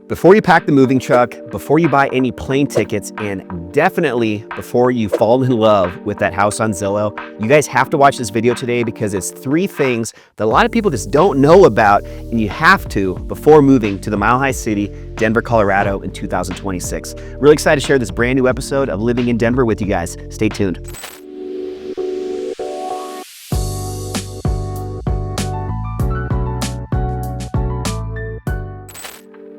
Before you pack the moving truck, before you buy any plane tickets, and definitely before you fall in love with that house on Zillow, you guys have to watch this video today because it's 3 things that a lot of people just don't know about, and you have to before moving to the Mile High City, Denver, Colorado in 2026. Really excited to share this brand new episode of Living in Denver with you guys. Stay tuned.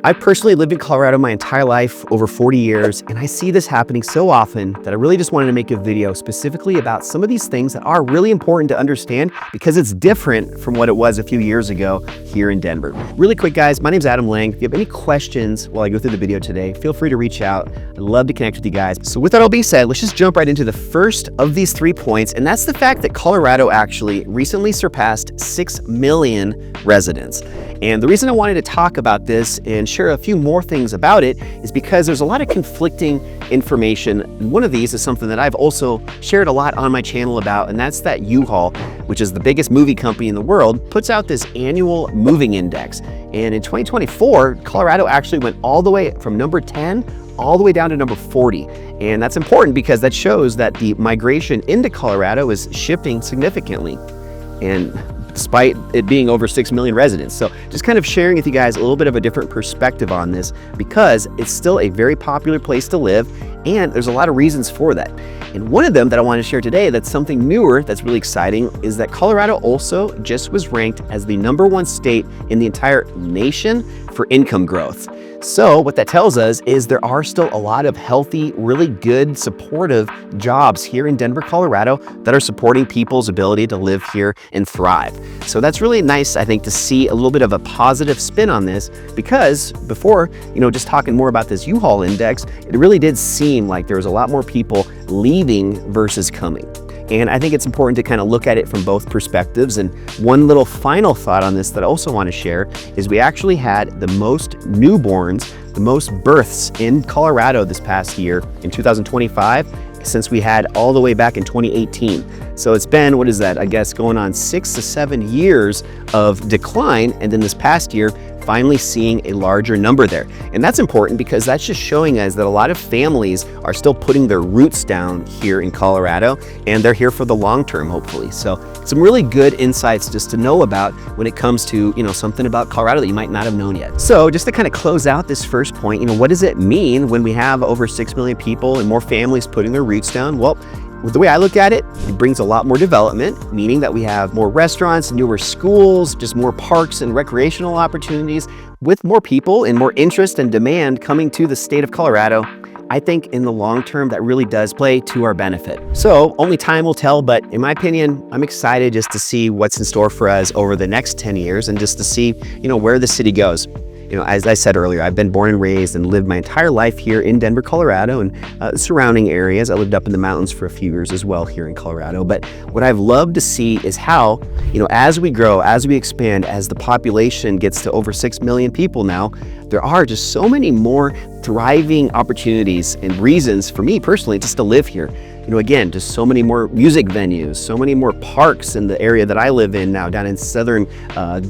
I personally lived in Colorado my entire life, over 40 years, and I see this happening so often that I really just wanted to make a video specifically about some of these things that are really important to understand because it's different from what it was a few years ago here in Denver. Really quick, guys, my name's Adam Lang. If you have any questions while I go through the video today, feel free to reach out. I'd love to connect with you guys. So with that all being said, let's just jump right into the first of these 3 points, and that's the fact that Colorado actually recently surpassed 6 million residents. And the reason I wanted to talk about this and share a few more things about it is because there's a lot of conflicting information. And one of these is something that I've also shared a lot on my channel about, and that's that U-Haul, which is the biggest moving company in the world, puts out this annual moving index. And in 2024, Colorado actually went all the way from number 10 all the way down to number 40. And that's important because that shows that the migration into Colorado is shifting significantly. And despite it being over 6 million residents. So just kind of sharing with you guys a little bit of a different perspective on this because it's still a very popular place to live and there's a lot of reasons for that. And one of them that I want to share today that's something newer that's really exciting is that Colorado also just was ranked as the #1 state in the entire nation for income growth. So what that tells us is there are still a lot of healthy, really good, supportive jobs here in Denver, Colorado that are supporting people's ability to live here and thrive. So that's really nice, I think, to see a little bit of a positive spin on this because before, just talking more about this U-Haul index, it really did seem like there was a lot more people leaving versus coming. And I think it's important to kind of look at it from both perspectives. And one little final thought on this that I also want to share is we actually had the most newborns, the most births in Colorado this past year in 2025 since we had all the way back in 2018. So it's been, what is that? I guess going on 6 to 7 years of decline. And then this past year, finally seeing a larger number there. And that's important because that's just showing us that a lot of families are still putting their roots down here in Colorado and they're here for the long term, hopefully. So some really good insights just to know about when it comes to, something about Colorado that you might not have known yet. So just to kind of close out this first point, what does it mean when we have over 6 million people and more families putting their roots down? Well, the way I look at it, it brings a lot more development, meaning that we have more restaurants, newer schools, just more parks and recreational opportunities with more people and more interest and demand coming to the state of Colorado. I think in the long term, that really does play to our benefit. So only time will tell, but in my opinion, I'm excited just to see what's in store for us over the next 10 years and just to see, where the city goes. As I said earlier, I've been born and raised and lived my entire life here in Denver, Colorado and surrounding areas. I lived up in the mountains for a few years as well here in Colorado. But what I've loved to see is how, as we grow, as we expand, as the population gets to over 6 million people now, there are just so many more thriving opportunities and reasons for me personally just to live here. Again, just so many more music venues, so many more parks in the area that I live in now, down in southern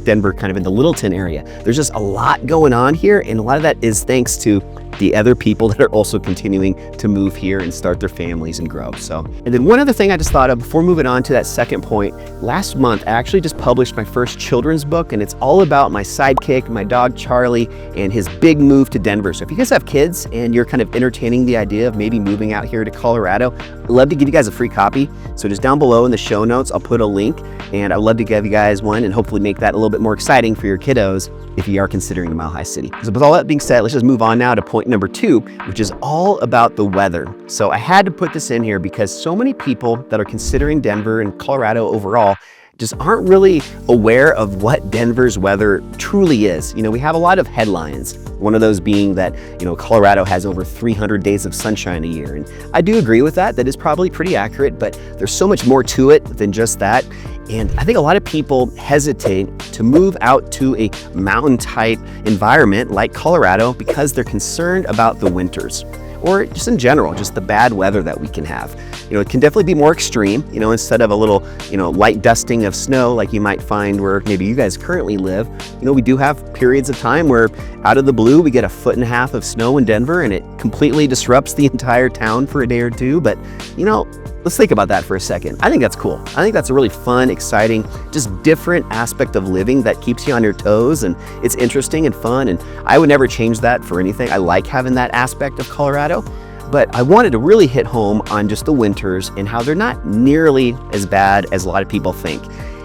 Denver, kind of in the Littleton area. There's just a lot going on here, and a lot of that is thanks to the other people that are also continuing to move here and start their families and grow. So, and then one other thing I just thought of before moving on to that second point, last month I actually just published my first children's book, and it's all about my sidekick, my dog Charlie, and his big move to Denver. So if you guys have kids and you're kind of entertaining the idea of maybe moving out here to Colorado, I'd love to give you guys a free copy. So just down below in the show notes, I'll put a link, and I'd love to give you guys one and hopefully make that a little bit more exciting for your kiddos if you are considering the Mile High City. So with all that being said, let's just move on now to point number 2, which is all about the weather. So I had to put this in here because so many people that are considering Denver and Colorado overall just aren't really aware of what Denver's weather truly is. We have a lot of headlines. One of those being that, Colorado has over 300 days of sunshine a year. And I do agree with that. That is probably pretty accurate, but there's so much more to it than just that. And I think a lot of people hesitate to move out to a mountain type environment like Colorado because they're concerned about the winters. or just in general, just the bad weather that we can have. It can definitely be more extreme, instead of a little, light dusting of snow like you might find where maybe you guys currently live. We do have periods of time where out of the blue, we get 1.5 feet of snow in Denver and it completely disrupts the entire town for a day or two. But, let's think about that for a second. I think that's cool. I think that's a really fun, exciting, just different aspect of living that keeps you on your toes, and it's interesting and fun, and I would never change that for anything. I like having that aspect of Colorado, but I wanted to really hit home on just the winters and how they're not nearly as bad as a lot of people think.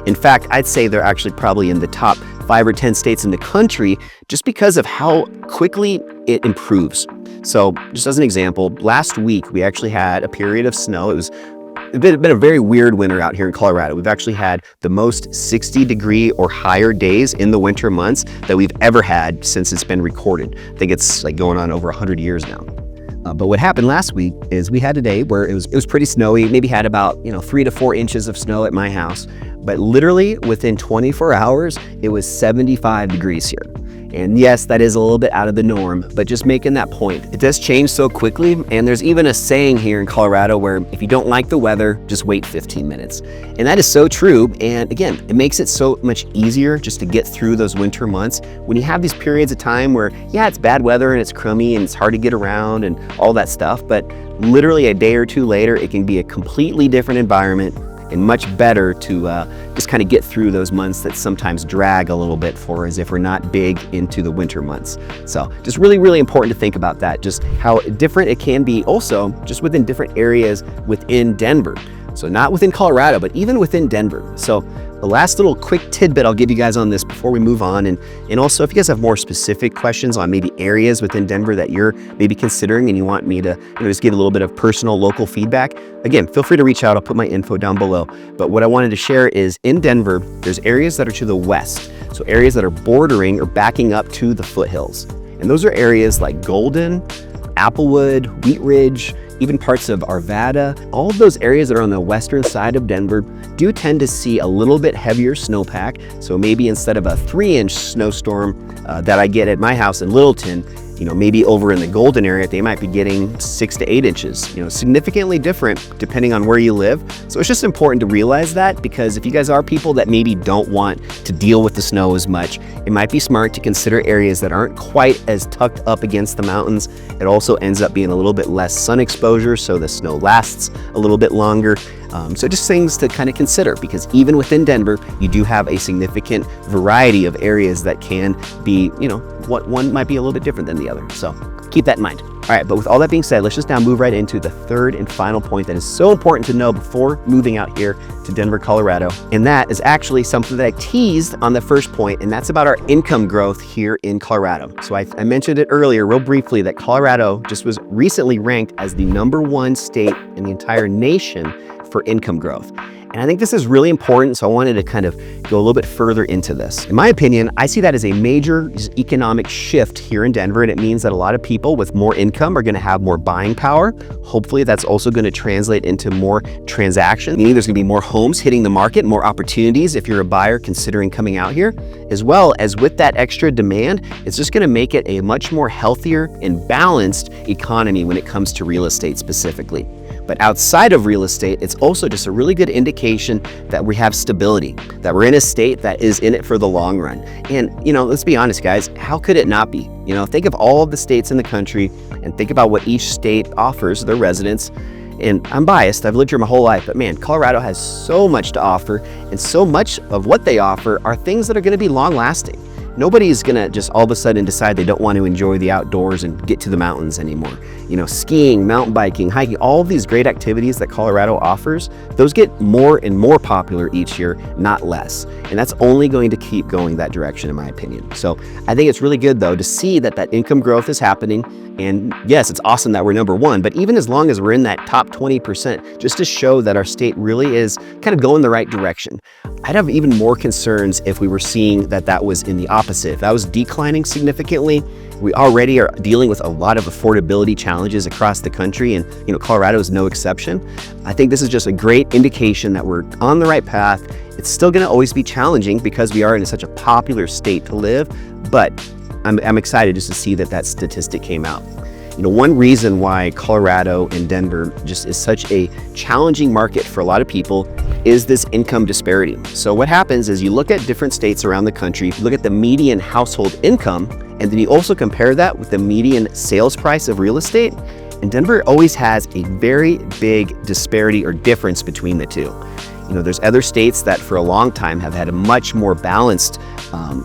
In fact, I'd say they're actually probably in the top 5 or 10 states in the country just because of how quickly it improves. So just as an example, last week we actually had a period of snow. It was been a very weird winter out here in Colorado. We've actually had the most 60-degree or higher days in the winter months that we've ever had since it's been recorded. I think it's like going on over 100 years now. But what happened last week is we had a day where it was pretty snowy, maybe had about 3 to 4 inches of snow at my house. But literally within 24 hours, it was 75 degrees here. And yes, that is a little bit out of the norm, but just making that point. It does change so quickly, and there's even a saying here in Colorado where if you don't like the weather, just wait 15 minutes. And that is so true, and again, it makes it so much easier just to get through those winter months. When you have these periods of time where, yeah, it's bad weather and it's crummy and it's hard to get around and all that stuff, but literally a day or two later, it can be a completely different environment and much better to just kind of get through those months that sometimes drag a little bit for us if we're not big into the winter months. So just really, really important to think about that, just how different it can be also just within different areas within Denver. So not within Colorado, but even within Denver. So the last little quick tidbit I'll give you guys on this before we move on, and also if you guys have more specific questions on maybe areas within Denver that you're maybe considering and you want me to just give a little bit of personal local feedback, again, feel free to reach out. I'll put my info down below. But what I wanted to share is in Denver, there's areas that are to the west. So areas that are bordering or backing up to the foothills. And those are areas like Golden, Applewood, Wheat Ridge, even parts of Arvada. All of those areas that are on the western side of Denver do tend to see a little bit heavier snowpack. So maybe instead of a 3-inch snowstorm that I get at my house in Littleton, maybe over in the Golden area, they might be getting 6 to 8 inches, significantly different depending on where you live. So it's just important to realize that, because if you guys are people that maybe don't want to deal with the snow as much, it might be smart to consider areas that aren't quite as tucked up against the mountains. It also ends up being a little bit less sun exposure, so the snow lasts a little bit longer. So just things to kind of consider, because even within Denver, you do have a significant variety of areas that can be, what one might be a little bit different than the other. So keep that in mind. All right, but with all that being said, let's just now move right into the third and final point that is so important to know before moving out here to Denver, Colorado. And that is actually something that I teased on the first point, and that's about our income growth here in Colorado. So I mentioned it earlier real briefly that Colorado just was recently ranked as the #1 state in the entire nation for income growth. And I think this is really important, so I wanted to kind of go a little bit further into this. In my opinion, I see that as a major economic shift here in Denver, and it means that a lot of people with more income are gonna have more buying power. Hopefully that's also gonna translate into more transactions, meaning there's gonna be more homes hitting the market, more opportunities if you're a buyer considering coming out here. As well as with that extra demand, it's just gonna make it a much more healthier and balanced economy when it comes to real estate specifically. But outside of real estate, it's also just a really good indication that we have stability, that we're in a state that is in it for the long run. And, let's be honest, guys, how could it not be? Think of all of the states in the country and think about what each state offers their residents. And I'm biased, I've lived here my whole life, but man, Colorado has so much to offer, and so much of what they offer are things that are gonna be long lasting. Nobody's gonna just all of a sudden decide they don't want to enjoy the outdoors and get to the mountains anymore. Skiing, mountain biking, hiking, all of these great activities that Colorado offers, those get more and more popular each year, not less. And that's only going to keep going that direction, in my opinion. So I think it's really good, though, to see that income growth is happening. And yes, it's awesome that we're #1, but even as long as we're in that top 20%, just to show that our state really is kind of going the right direction. I'd have even more concerns if we were seeing that was in the opposite. If that was declining significantly. We already are dealing with a lot of affordability challenges across the country, and Colorado is no exception. I think this is just a great indication that we're on the right path. It's still going to always be challenging because we are in such a popular state to live, but I'm excited just to see that statistic came out. One reason why Colorado and Denver just is such a challenging market for a lot of people is this income disparity. So what happens is you look at different states around the country, you look at the median household income, and then you also compare that with the median sales price of real estate. And Denver always has a very big disparity or difference between the two. There's other states that for a long time have had a much more balanced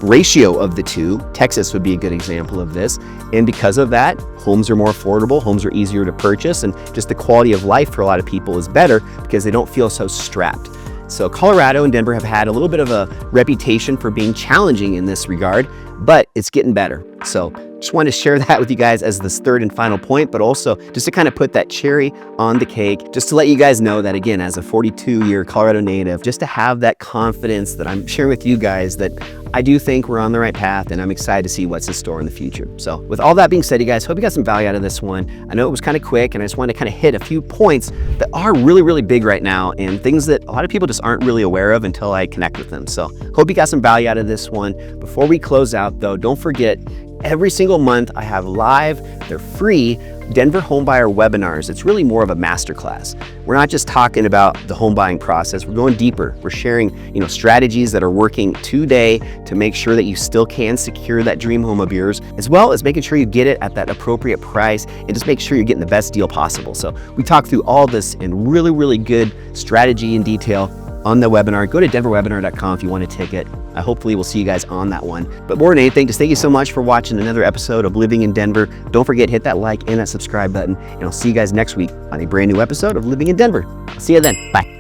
ratio of the two. Texas would be a good example of this. And because of that, homes are more affordable, homes are easier to purchase, and just the quality of life for a lot of people is better because they don't feel so strapped. So Colorado and Denver have had a little bit of a reputation for being challenging in this regard, but it's getting better. So just wanted to share that with you guys as this third and final point, but also just to kind of put that cherry on the cake, just to let you guys know that, again, as a 42-year Colorado native, just to have that confidence that I'm sharing with you guys that I do think we're on the right path, and I'm excited to see what's in store in the future. So with all that being said, you guys, hope you got some value out of this one. I know it was kind of quick, and I just wanted to kind of hit a few points that are really, really big right now and things that a lot of people just aren't really aware of until I connect with them. So hope you got some value out of this one. Before we close out though, don't forget, every single month I have live, they're free, Denver homebuyer webinars. It's really more of a masterclass. We're not just talking about the home buying process, we're going deeper. We're sharing, strategies that are working today to make sure that you still can secure that dream home of yours, as well as making sure you get it at that appropriate price and just make sure you're getting the best deal possible. So we talk through all this in really, really good strategy and detail on the webinar. Go to denverwebinar.com if you want a ticket. Hopefully we'll see you guys on that one. But more than anything, just thank you so much for watching another episode of Living in Denver. Don't forget, hit that like and that subscribe button, and I'll see you guys next week on a brand new episode of Living in Denver. See you then. Bye.